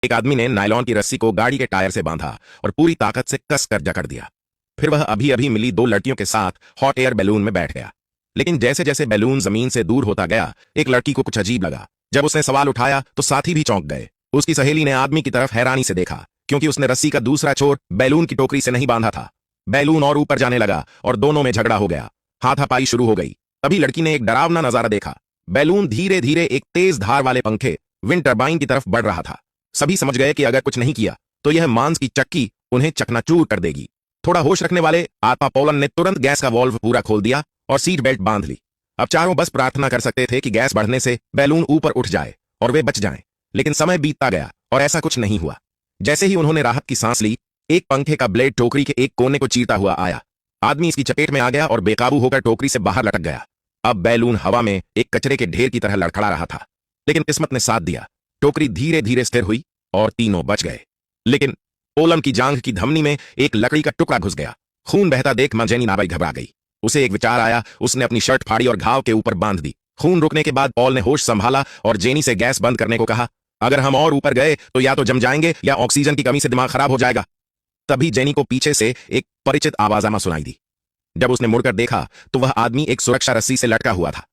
एक आदमी ने नायलॉन की रस्सी को गाड़ी के टायर से बांधा और पूरी ताकत से कस कर जकड़ दिया। फिर वह अभी अभी मिली दो लड़कियों के साथ हॉट एयर बैलून में बैठ गया। लेकिन जैसे जैसे बैलून जमीन से दूर होता गया, एक लड़की को कुछ अजीब लगा। जब उसने सवाल उठाया तो साथी भी चौंक गए। उसकी सहेली ने आदमी की तरफ हैरानी से देखा, क्योंकि उसने रस्सी का दूसरा छोर बैलून की टोकरी से नहीं बांधा था। बैलून और ऊपर जाने लगा और दोनों में झगड़ा हो गया। हाथापाई शुरू हो गई। तभी लड़की ने एक डरावना नजारा देखा। बैलून धीरे धीरे एक तेज धार वाले पंखे विंड टरबाइन की तरफ बढ़ रहा था। सभी समझ गए कि अगर कुछ नहीं किया तो यह मांस की चक्की उन्हें चकनाचूर कर देगी। थोड़ा होश रखने वाले आत्मा पोलन ने तुरंत गैस का वॉल्व पूरा खोल दिया और सीट बेल्ट बांध ली। अब चारों बस प्रार्थना कर सकते थे कि गैस बढ़ने से बैलून ऊपर उठ जाए और वे बच जाएं। लेकिन समय बीतता गया और ऐसा कुछ नहीं हुआ। जैसे ही उन्होंने राहत की सांस ली, एक पंखे का ब्लेड टोकरी के एक कोने को चीरता हुआ आया। आदमी इसकी चपेट में आ गया और बेकाबू होकर टोकरी से बाहर लटक गया। अब बैलून हवा में एक कचरे के ढेर की तरह लड़खड़ा रहा था। लेकिन किस्मत ने साथ दिया। टोकरी धीरे धीरे स्थिर हुई और तीनों बच गए। लेकिन पोलम की जांघ की धमनी में एक लकड़ी का टुकड़ा घुस गया। खून बहता देख मां जेनी नाबाई घबरा गई। उसे एक विचार आया। उसने अपनी शर्ट फाड़ी और घाव के ऊपर बांध दी। खून रुकने के बाद पॉल ने होश संभाला और जेनी से गैस बंद करने को कहा। अगर हम और ऊपर गए तो या तो जम जाएंगे या ऑक्सीजन की कमी से दिमाग खराब हो जाएगा। तभी जेनी को पीछे से एक परिचित आवाज़ सुनाई दी। जब उसने मुड़कर देखा तो वह आदमी एक सुरक्षा रस्सी से लटका हुआ था।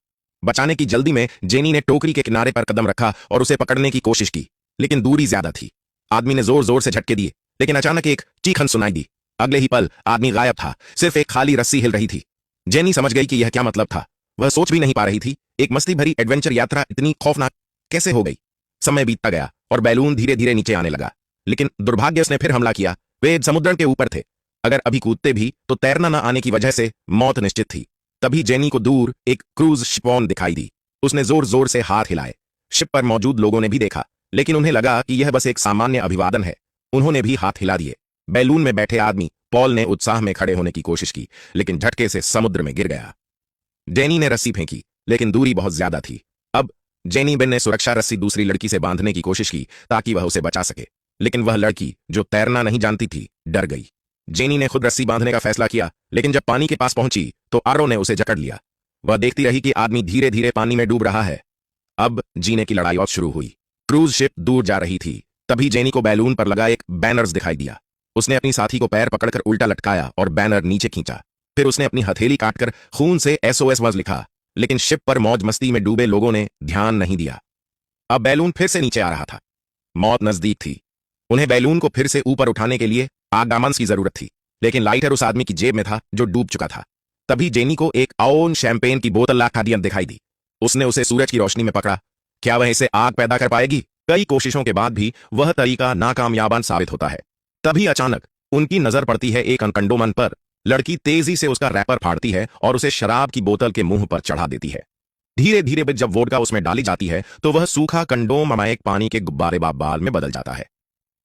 बचाने की जल्दी में जेनी ने टोकरी के किनारे पर कदम रखा और उसे पकड़ने की कोशिश की, लेकिन दूरी ज्यादा थी। आदमी ने जोर जोर से झटके दिए, लेकिन अचानक एक चीखन सुनाई दी। अगले ही पल आदमी गायब था। सिर्फ एक खाली रस्सी हिल रही थी। जेनी समझ गई कि यह क्या मतलब था। वह सोच भी नहीं पा रही थी, एक मस्ती भरी एडवेंचर यात्रा इतनी खौफनाक कैसे हो गई। समय बीतता गया और बैलून धीरे धीरे नीचे आने लगा। लेकिन दुर्भाग्य उसने फिर हमला किया। वे समुद्र के ऊपर थे। अगर अभी कूदते भी तो तैरना न आने की वजह से मौत निश्चित थी। तभी जेनी को दूर एक क्रूज शिपॉन दिखाई दी। उसने जोर जोर से हाथ हिलाए। शिप पर मौजूद लोगों ने भी देखा, लेकिन उन्हें लगा कि यह बस एक सामान्य अभिवादन है। उन्होंने भी हाथ हिला दिए। बैलून में बैठे आदमी पॉल ने उत्साह में खड़े होने की कोशिश की, लेकिन झटके से समुद्र में गिर गया। जेनी ने रस्सी फेंकी, लेकिन दूरी बहुत ज्यादा थी। अब जेनी बेन ने सुरक्षा रस्सी दूसरी लड़की से बांधने की कोशिश की ताकि वह उसे बचा सके, लेकिन वह लड़की जो तैरना नहीं जानती थी डर गई। जेनी ने खुद रस्सी बांधने का फैसला किया, लेकिन जब पानी के पास पहुंची तो आरो ने उसे जकड़ लिया। वह देखती रही कि आदमी धीरे धीरे पानी में डूब रहा है। अब जीने की लड़ाई और शुरू हुई। क्रूज शिप दूर जा रही थी। तभी जेनी को बैलून पर लगा एक बैनर्स दिखाई दिया। उसने अपनी साथी को पैर पकड़कर उल्टा लटकाया और बैनर नीचे खींचा। फिर उसने अपनी हथेली काटकर खून से SOS वर्ड लिखा, लेकिन शिप पर मौज मस्ती में डूबे लोगों ने ध्यान नहीं दिया। अब बैलून फिर से नीचे आ रहा था। मौत नजदीक थी। उन्हें बैलून को फिर से ऊपर उठाने के लिए आगामन की जरूरत थी, लेकिन लाइटर उस आदमी की जेब में था जो डूब चुका था। तभी जेनी को एक आउन शैंपेन की बोतल लाखादियन दिखाई दी। उसने उसे सूरज की रोशनी में पकड़ा। क्या वह इसे आग पैदा कर पाएगी? कई कोशिशों के बाद भी वह तरीका नाकामयाबान साबित होता है। तभी अचानक उनकी नजर पड़ती है एक कंडोमन पर। लड़की तेजी से उसका रैपर फाड़ती है और उसे शराब की बोतल के मुंह पर चढ़ा देती है। धीरे धीरे जब वोडका उसमें डाली जाती है तो वह सूखा कंडोम एक पानी के गुब्बारे बाल में बदल जाता है।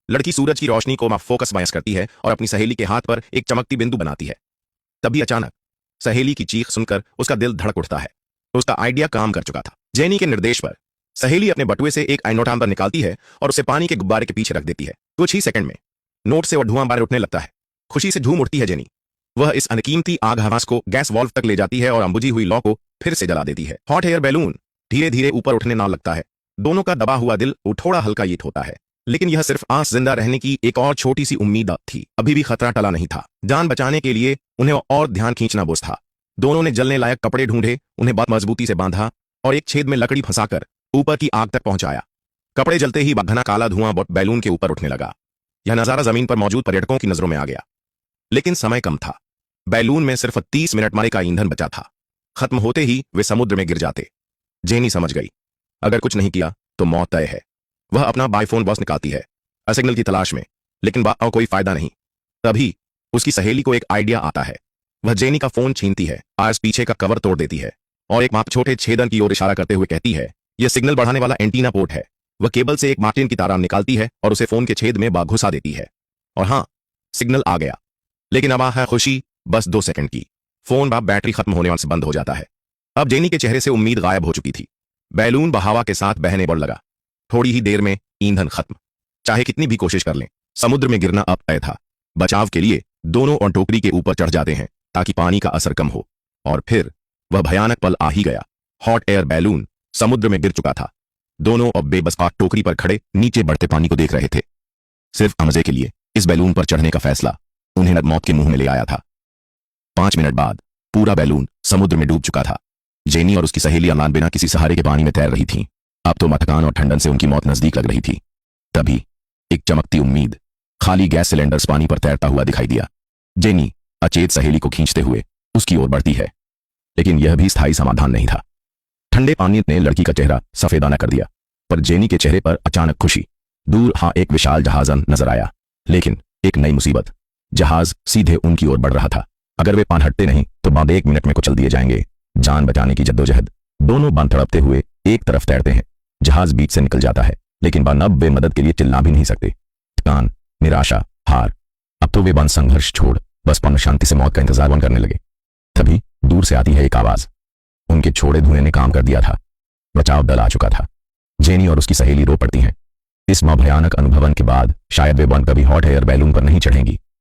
लड़की सूरज की रोशनी को फोकस माइस करती है और अपनी सहेली के हाथ पर एक चमकती बिंदु बनाती है। तभी अचानक सहेली की चीख सुनकर उसका दिल धड़क उठता है। उसका आइडिया काम कर चुका था। जेनी के निर्देश पर सहेली अपने बटुए से एक आइनोटाम्बर निकालती है और उसे पानी के गुब्बारे के पीछे रख देती है। कुछ ही सेकंड में नोट से और धुआं बाहर उठने लगता है। खुशी से झूम उठती है जेनी। वह इस अनकीमती आग हवास को गैस वॉल्व तक ले जाती है और अंबुझी हुई लौ को फिर से जला देती है। हॉट एयर बैलून धीरे धीरे ऊपर उठने ना लगता है। दोनों का दबा हुआ दिल थोड़ा हल्का ये होता है, लेकिन यह सिर्फ आंस जिंदा रहने की एक और छोटी सी उम्मीद थी। अभी भी खतरा टला नहीं था। जान बचाने के लिए उन्हें और ध्यान खींचना बोझ था। दोनों ने जलने लायक कपड़े ढूंढे, उन्हें बहुत मजबूती से बांधा और एक छेद में लकड़ी फंसाकर ऊपर की आग तक पहुंचाया। कपड़े जलते ही घना काला धुआं बैलून के ऊपर उठने लगा। यह नजारा जमीन पर मौजूद पर्यटकों की नजरों में आ गया। लेकिन समय कम था। बैलून में सिर्फ 30 मिनट मारे का ईंधन बचा था। खत्म होते ही वे समुद्र में गिर जाते। जेनी समझ गई, अगर कुछ नहीं किया तो मौत तय है। वह अपना बाईफोन बॉक्स निकालती है सिग्नल की तलाश में, लेकिन कोई फायदा नहीं। तभी उसकी सहेली को एक आइडिया आता है। वह जेनी का फोन छीनती है, आज पीछे का कवर तोड़ देती है और एक छोटे छेदन की ओर इशारा करते हुए कहती है, यह सिग्नल बढ़ाने वाला एंटीना पोर्ट है। वह केबल से एक मार्टिन की तार निकालती है और उसे फोन के छेद में घुसा देती है। और हाँ, सिग्नल आ गया। लेकिन अब है खुशी बस 2 सेकंड की। फोन बैटरी खत्म होने से बंद हो जाता है। अब जेनी के चेहरे से उम्मीद गायब हो चुकी थी। बैलून बहावा के साथ बहने बढ़ लगा। थोड़ी ही देर में ईंधन खत्म। चाहे कितनी भी कोशिश कर लें, समुद्र में गिरना अब तय था। बचाव के लिए दोनों और टोकरी के ऊपर चढ़ जाते हैं ताकि पानी का असर कम हो। और फिर वह भयानक पल आ ही गया। हॉट एयर बैलून समुद्र में गिर चुका था। दोनों अब बेबस आग टोकरी पर खड़े नीचे बढ़ते पानी को देख रहे थे। सिर्फ मजे के लिए इस बैलून पर चढ़ने का फैसला उन्हें मौत के मुंह में ले आया था। 5 मिनट बाद पूरा बैलून समुद्र में डूब चुका था। जेनी और उसकी सहेली अमलान बिना किसी सहारे के पानी में तैर रही थीं। अब तो थकान और ठंडन से उनकी मौत नजदीक लग रही थी। तभी एक चमकती उम्मीद खाली गैस सिलेंडर्स पानी पर तैरता हुआ दिखाई दिया। जेनी अचेत सहेली को खींचते हुए उसकी ओर बढ़ती है, लेकिन यह भी स्थायी समाधान नहीं था। ठंडे पानी ने लड़की का चेहरा सफेदाना कर दिया, पर जेनी के चेहरे पर अचानक खुशी। दूर एक विशाल जहाज नजर आया, लेकिन एक नई मुसीबत। जहाज सीधे उनकी ओर बढ़ रहा था। अगर वे पान हटते नहीं तो बाद 1 मिनट में कुचल दिए जाएंगे। जान बचाने की जद्दोजहद। दोनों बांध तड़पते हुए एक तरफ तैरते हैं। जहाज बीच से निकल जाता है, लेकिन बाद अब वे मदद के लिए चिल्ला भी नहीं सकते। थकान, निराशा, हार। अब तो वे बंद संघर्ष छोड़ बस पन शांति से मौत का इंतजार बंद करने लगे। तभी दूर से आती है एक आवाज। उनके छोड़े धुएं ने काम कर दिया था। बचाव दल आ चुका था। जेनी और उसकी सहेली रो पड़ती हैं। इस भयानक अनुभवन के बाद शायद वे बंद कभी हॉट एयर बैलून पर नहीं चढ़ेंगी।